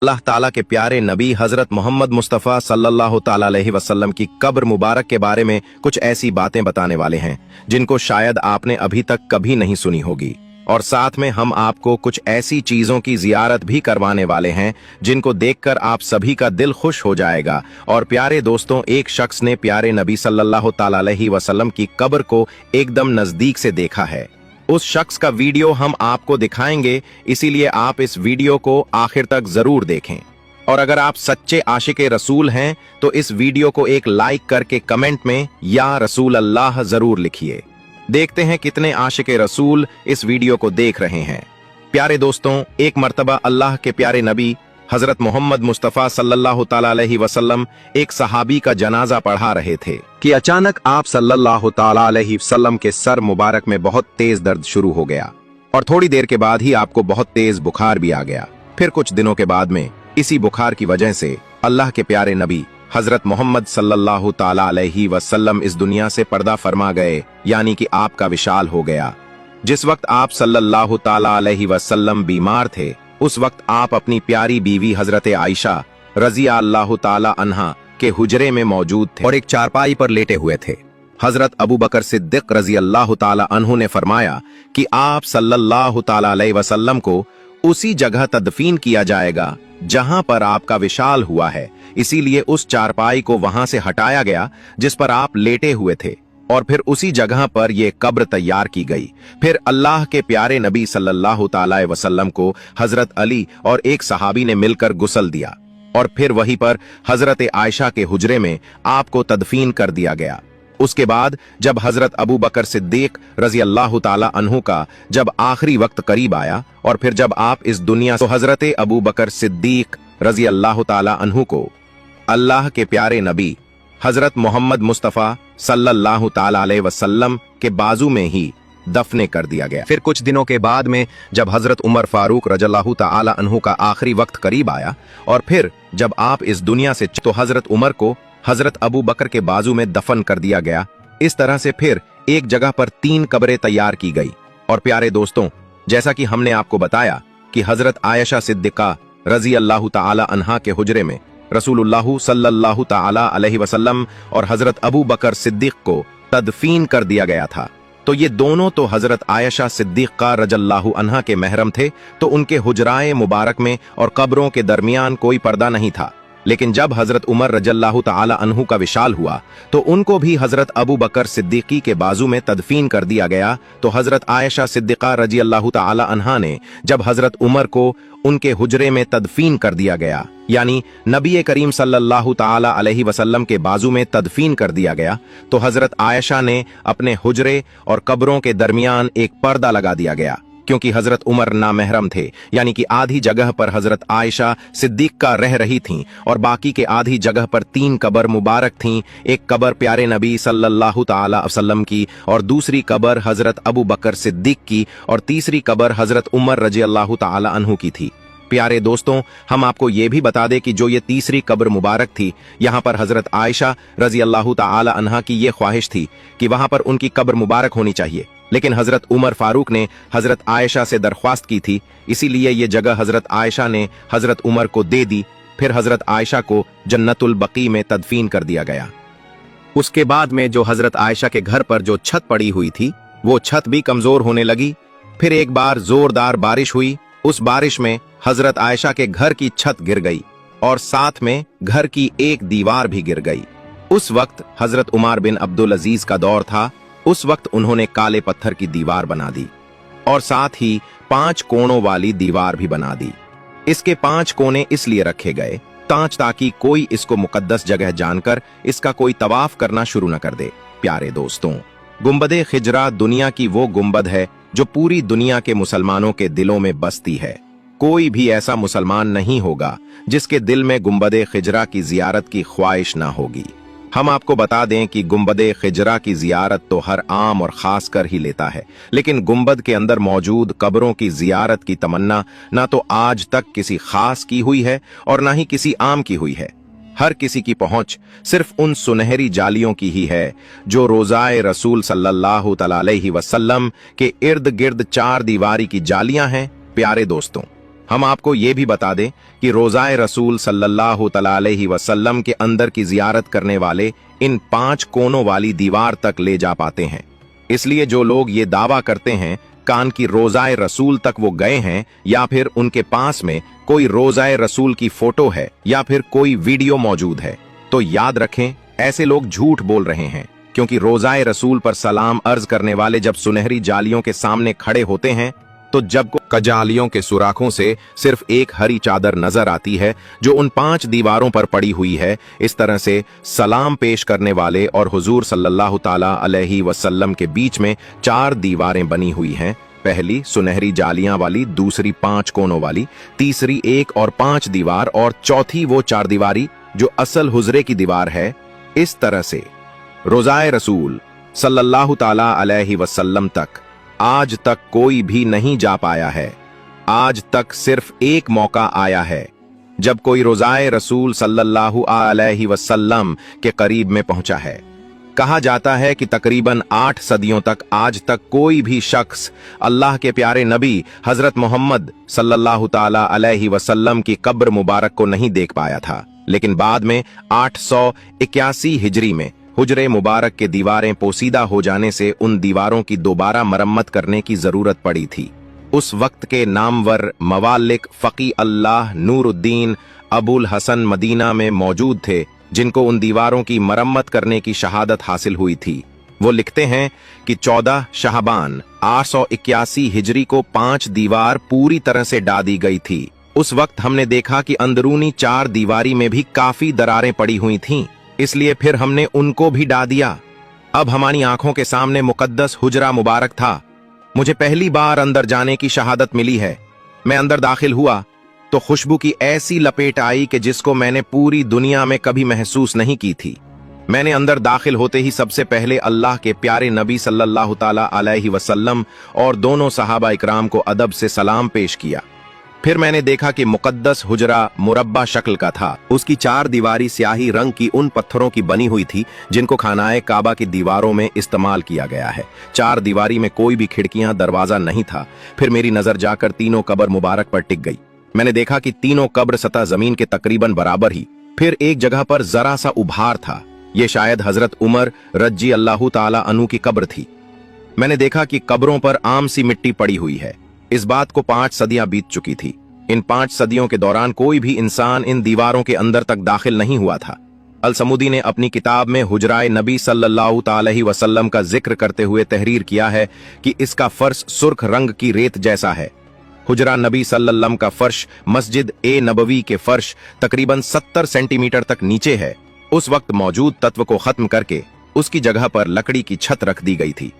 अल्लाह ताला के प्यारे नबी हजरत मोहम्मद मुस्तफ़ा सल्लल्लाहु ताला अलैहि वसल्लम की कब्र मुबारक के बारे में कुछ ऐसी बातें बताने वाले हैं जिनको शायद आपने अभी तक कभी नहीं सुनी होगी। और साथ में हम आपको कुछ ऐसी चीजों की जियारत भी करवाने वाले हैं जिनको देखकर आप सभी का दिल खुश हो जाएगा। और प्यारे दोस्तों, एक शख्स ने प्यारे नबी सल्लल्लाहु ताला अलैहि वसल्लम की कब्र को एकदम नजदीक से देखा है। उस शख्स का वीडियो हम आपको दिखाएंगे, इसीलिए आप इस वीडियो को आखिर तक जरूर देखें। और अगर आप सच्चे आशिक रसूल हैं तो इस वीडियो को एक लाइक करके कमेंट में या रसूल अल्लाह जरूर लिखिए। देखते हैं कितने आशिक रसूल इस वीडियो को देख रहे हैं। प्यारे दोस्तों, एक मर्तबा अल्लाह के प्यारे नबी हजरत मोहम्मद मुस्तफ़ा सल्लल्लाहु ताला अलैहि वसल्लम एक सहाबी का जनाजा पढ़ा रहे थे कि अचानक आप सल्लल्लाहु ताला अलैहि वसल्लम के सर मुबारक में बहुत तेज दर्द शुरू हो गया और थोड़ी देर के बाद ही आपको बहुत तेज बुखार भी आ गया। फिर कुछ दिनों के बाद में इसी बुखार की वजह से अल्लाह के प्यारे नबी हजरत मोहम्मद सल्लल्लाहु ताला अलैहि वसल्लम इस दुनिया से पर्दा फरमा गए, यानी कि आपका विशाल हो गया। जिस वक्त आप सल्लल्लाहु ताला अलैहि वसल्लम बीमार थे उस वक्त आप अपनी प्यारी बीवी हजरत आयशा रजी अल्लाह ताला अन्हा के हुजरे में मौजूद थे और एक चारपाई पर लेटे हुए थे। हजरत अबू बकर सिद्दीक रजी अल्लाह ताला अन्हु ने फरमाया कि आप सल्लल्लाहु ताला अलैहि वसल्लम को उसी जगह तदफीन किया जाएगा जहां पर आपका विशाल हुआ है, इसीलिए उस चारपाई को वहां से हटाया गया जिस पर आप लेटे हुए थे और फिर उसी जगह पर यह कब्र तैयार की गई। फिर अल्लाह के प्यारे नबी सल्लल्लाहु ताला अलैहि वसल्लम को हजरत अली और एक सहाबी ने मिलकर गुस्ल दिया और फिर वहीं पर हजरत आयशा के हुजरे में आपको तदफीन कर दिया गया। उसके बाद जब हजरत अबू बकर सिद्दीक रजी अल्लाह ताला अन्हु का जब आखिरी वक्त करीब आया और फिर जब आप इस दुनिया से हजरत अबू बकर सिद्दीक रजी अल्लाह ताला अन्हु को अल्लाह के प्यारे नबी हजरत मोहम्मद मुस्तफ़ा सल्लल्लाहु ताला अलैहि वसल्लम के बाजू में ही दफने कर दिया गया। फिर कुछ दिनों के बाद में जब हजरत उमर फारूक रज़ियल्लाहु ताला अन्हु का आखिरी वक्त करीब आया और फिर जब आप इस दुनिया से तो हजरत उमर को हजरत अबू बकर के बाजू में दफन कर दिया गया। इस तरह से फिर एक जगह पर 3 कब्रें तैयार की गई। और प्यारे दोस्तों, जैसा कि हमने आपको बताया कि हजरत आयशा सिद्दीका रजी अल्लाह ताला अन्हा के हुजरे में रसूलुल्लाह सल्लल्लाहु ताला अलैहि वसल्लम और हजरत अबू बकर सिद्दीक को तदफीन कर दिया गया था। तो ये दोनों तो हजरत आयशा सिद्दीका रज़ियल्लाहु अन्हा के महरम थे, तो उनके हुजराए मुबारक में और कब्रों के दरमियान कोई पर्दा नहीं था। लेकिन जब हजरत उमर रज़ियल्लाहु ताला अन्हु का विशाल हुआ तो उनको भी हजरत अबू बकर सिद्दीकी के बाजू में तदफीन कर दिया गया। तो हजरत आयशा सिद्दीका रज़ियल्लाहु ताला अन्हा ने जब हजरत उमर को उनके हुजरे में तदफीन कर दिया गया, यानी नबी करीम सल्लल्लाहु ताला अलैहि वसल्लम के बाजू में तदफीन कर दिया गया, तो हजरत आयशा ने अपने हुजरे और कब्रों के दरमियान एक पर्दा लगा दिया गया, क्योंकि हजरत उमर नामहरम थे, यानी कि आधी जगह पर हजरत आयशा सिद्दीका रह रही थीं और बाकी के आधी जगह पर 3 कब्र मुबारक थीं। एक कब्र प्यारे नबी सल्लल्लाहु ताला अलैहि वसल्लम की और दूसरी कब्र हजरत अबू बकर सिद्दीक की और तीसरी कब्र हजरत उमर रज़ियल्लाहु ताला अन्हु की थी। प्यारे दोस्तों, हम आपको ये भी बता दें कि जो ये तीसरी कब्र मुबारक थी, यहाँ पर हजरत आयशा रज़ियल्लाहु ताला अन्हा की ये ख्वाहिश थी कि वहां पर उनकी कब्र मुबारक होनी चाहिए, लेकिन हजरत उमर फारूक ने हजरत आयशा से दरख्वास्त की थी, इसीलिए ये जगह हजरत आयशा ने हजरत उमर को दे दी। फिर हजरत आयशा को जन्नतुल बकी में तदफीन कर दिया गया। उसके बाद में जो हजरत आयशा के घर पर जो छत पड़ी हुई थी वो छत भी कमजोर होने लगी। फिर एक बार जोरदार बारिश हुई, उस बारिश में हजरत आयशा के घर की छत गिर गई और साथ में घर की एक दीवार भी गिर गई। उस वक्त हजरत उमर बिन अब्दुल अजीज का दौर था। उस वक्त उन्होंने काले पत्थर की दीवार बना दी और साथ ही 5 कोणों वाली दीवार भी बना दी। इसके 5 कोने इसलिए रखे गए ताकि कोई इसको मुकद्दस जगह जानकर इसका कोई तवाफ करना शुरू न कर दे। प्यारे दोस्तों, गुंबदे खिजरा दुनिया की वो गुंबद है जो पूरी दुनिया के मुसलमानों के दिलों में बसती है। कोई भी ऐसा मुसलमान नहीं होगा जिसके दिल में गुंबदे खिजरा की जियारत की ख्वाहिश ना होगी। हम आपको बता दें कि गुंबदे खिजरा की जियारत तो हर आम और खास कर ही लेता है, लेकिन गुंबद के अंदर मौजूद कब्रों की जियारत की तमन्ना ना तो आज तक किसी खास की हुई है और ना ही किसी आम की हुई है। हर किसी की पहुंच सिर्फ उन सुनहरी जालियों की ही है जो रोजाए रसूल सल्लल्लाहु ताला अलैहि वसल्लम के इर्द गिर्द 4 दीवारी की जालियां हैं। प्यारे दोस्तों, हम आपको ये भी बता दें कि रोज़ाए रसूल सल्लल्लाहु अलैहि वसल्लम के अंदर की जियारत करने वाले इन 5 कोनों वाली दीवार तक ले जा पाते हैं। इसलिए जो लोग ये दावा करते हैं कान की रोज़ाए रसूल तक वो गए हैं, या फिर उनके पास में कोई रोज़ाए रसूल की फोटो है या फिर कोई वीडियो मौजूद है, तो याद रखें ऐसे लोग झूठ बोल रहे हैं। क्योंकि रोज़ाए रसूल पर सलाम अर्ज करने वाले जब सुनहरी जालियों के सामने खड़े होते हैं तो जब को कजालियों के सुराखों से सिर्फ एक हरी चादर नजर आती है जो उन 5 दीवारों पर पड़ी हुई है। इस तरह से सलाम पेश करने वाले और हुजूर सल्लल्लाहु ताला अलैहि वसल्लम के बीच में 4 दीवारें बनी हुई हैं। पहली सुनहरी जालियां वाली, दूसरी 5 कोनों वाली, तीसरी 1 और 5 दीवार, और चौथी वो 4 दीवारी जो असल हुजरे की दीवार है। इस तरह से रोज़ाए रसूल सल्लल्लाहु ताला अलैहि वसल्लम तक आज तक कोई भी नहीं जा पाया है। आज तक सिर्फ एक मौका आया है जब कोई रोज़ाए रसूल सल्लल्लाहु अलैहि वसल्लम के करीब में पहुंचा है। कहा जाता है कि तकरीबन 8 सदियों तक आज तक कोई भी शख्स अल्लाह के प्यारे नबी हजरत मोहम्मद सल्लल्लाहु ताला अलैहि वसल्लम की कब्र मुबारक को नहीं देख पाया था। लेकिन बाद में 881 हिजरी में हुजरे मुबारक के दीवारें पोसीदा हो जाने से उन दीवारों की दोबारा मरम्मत करने की जरूरत पड़ी थी। उस वक्त के नामवर मवालिक फकी अल्लाह नूरुद्दीन अबुल हसन मदीना में मौजूद थे, जिनको उन दीवारों की मरम्मत करने की शहादत हासिल हुई थी। वो लिखते हैं कि 14 शाहबान 881 हिजरी को 5 दीवार पूरी तरह से डा दी गई थी। उस वक्त हमने देखा कि अंदरूनी 4 दीवारी में भी काफी दरारें पड़ी हुई थीं, इसलिए फिर हमने उनको भी डा दिया। अब हमारी आंखों के सामने मुकद्दस हुजरा मुबारक था। मुझे पहली बार अंदर जाने की शहादत मिली है। मैं अंदर दाखिल हुआ तो खुशबू की ऐसी लपेट आई कि जिसको मैंने पूरी दुनिया में कभी महसूस नहीं की थी। मैंने अंदर दाखिल होते ही सबसे पहले अल्लाह के प्यारे नबी सल्लल्लाहु ताला अलैहि वसल्लम और दोनों सहाबा इकराम को अदब से सलाम पेश किया। फिर मैंने देखा कि मुकद्दस हुजरा मुरब्बा शक्ल का था। उसकी 4 दीवारी स्याही रंग की उन पत्थरों की बनी हुई थी जिनको खानाए काबा की दीवारों में इस्तेमाल किया गया है। 4 दीवारी में कोई भी खिड़कियां दरवाजा नहीं था। फिर मेरी नजर जाकर तीनों कब्र मुबारक पर टिक गई। मैंने देखा कि तीनों कब्र सतह जमीन के तकरीबन बराबर ही। फिर एक जगह पर जरा सा उभार था। ये शायद हजरत उमर रजी अल्लाह ताला अन्हु की कब्र थी। मैंने देखा कि कब्रों पर आम सी मिट्टी पड़ी हुई है। इस बात को 5 सदियां बीत चुकी थी। इन 5 सदियों के दौरान कोई भी इंसान इन दीवारों के अंदर तक दाखिल नहीं हुआ था। अल समूदी ने अपनी किताब में हुजराए नबी सल्लल्लाहु अलैहि वसल्लम का जिक्र करते हुए तहरीर किया है कि इसका फर्श सुर्ख रंग की रेत जैसा है। हुजरा नबी सल्लल्लाहु का फर्श मस्जिद ए नबवी के फर्श तकरीबन 70 सेंटीमीटर तक नीचे है। उस वक्त मौजूद तत्व को खत्म करके उसकी जगह पर लकड़ी की छत रख दी गई थी।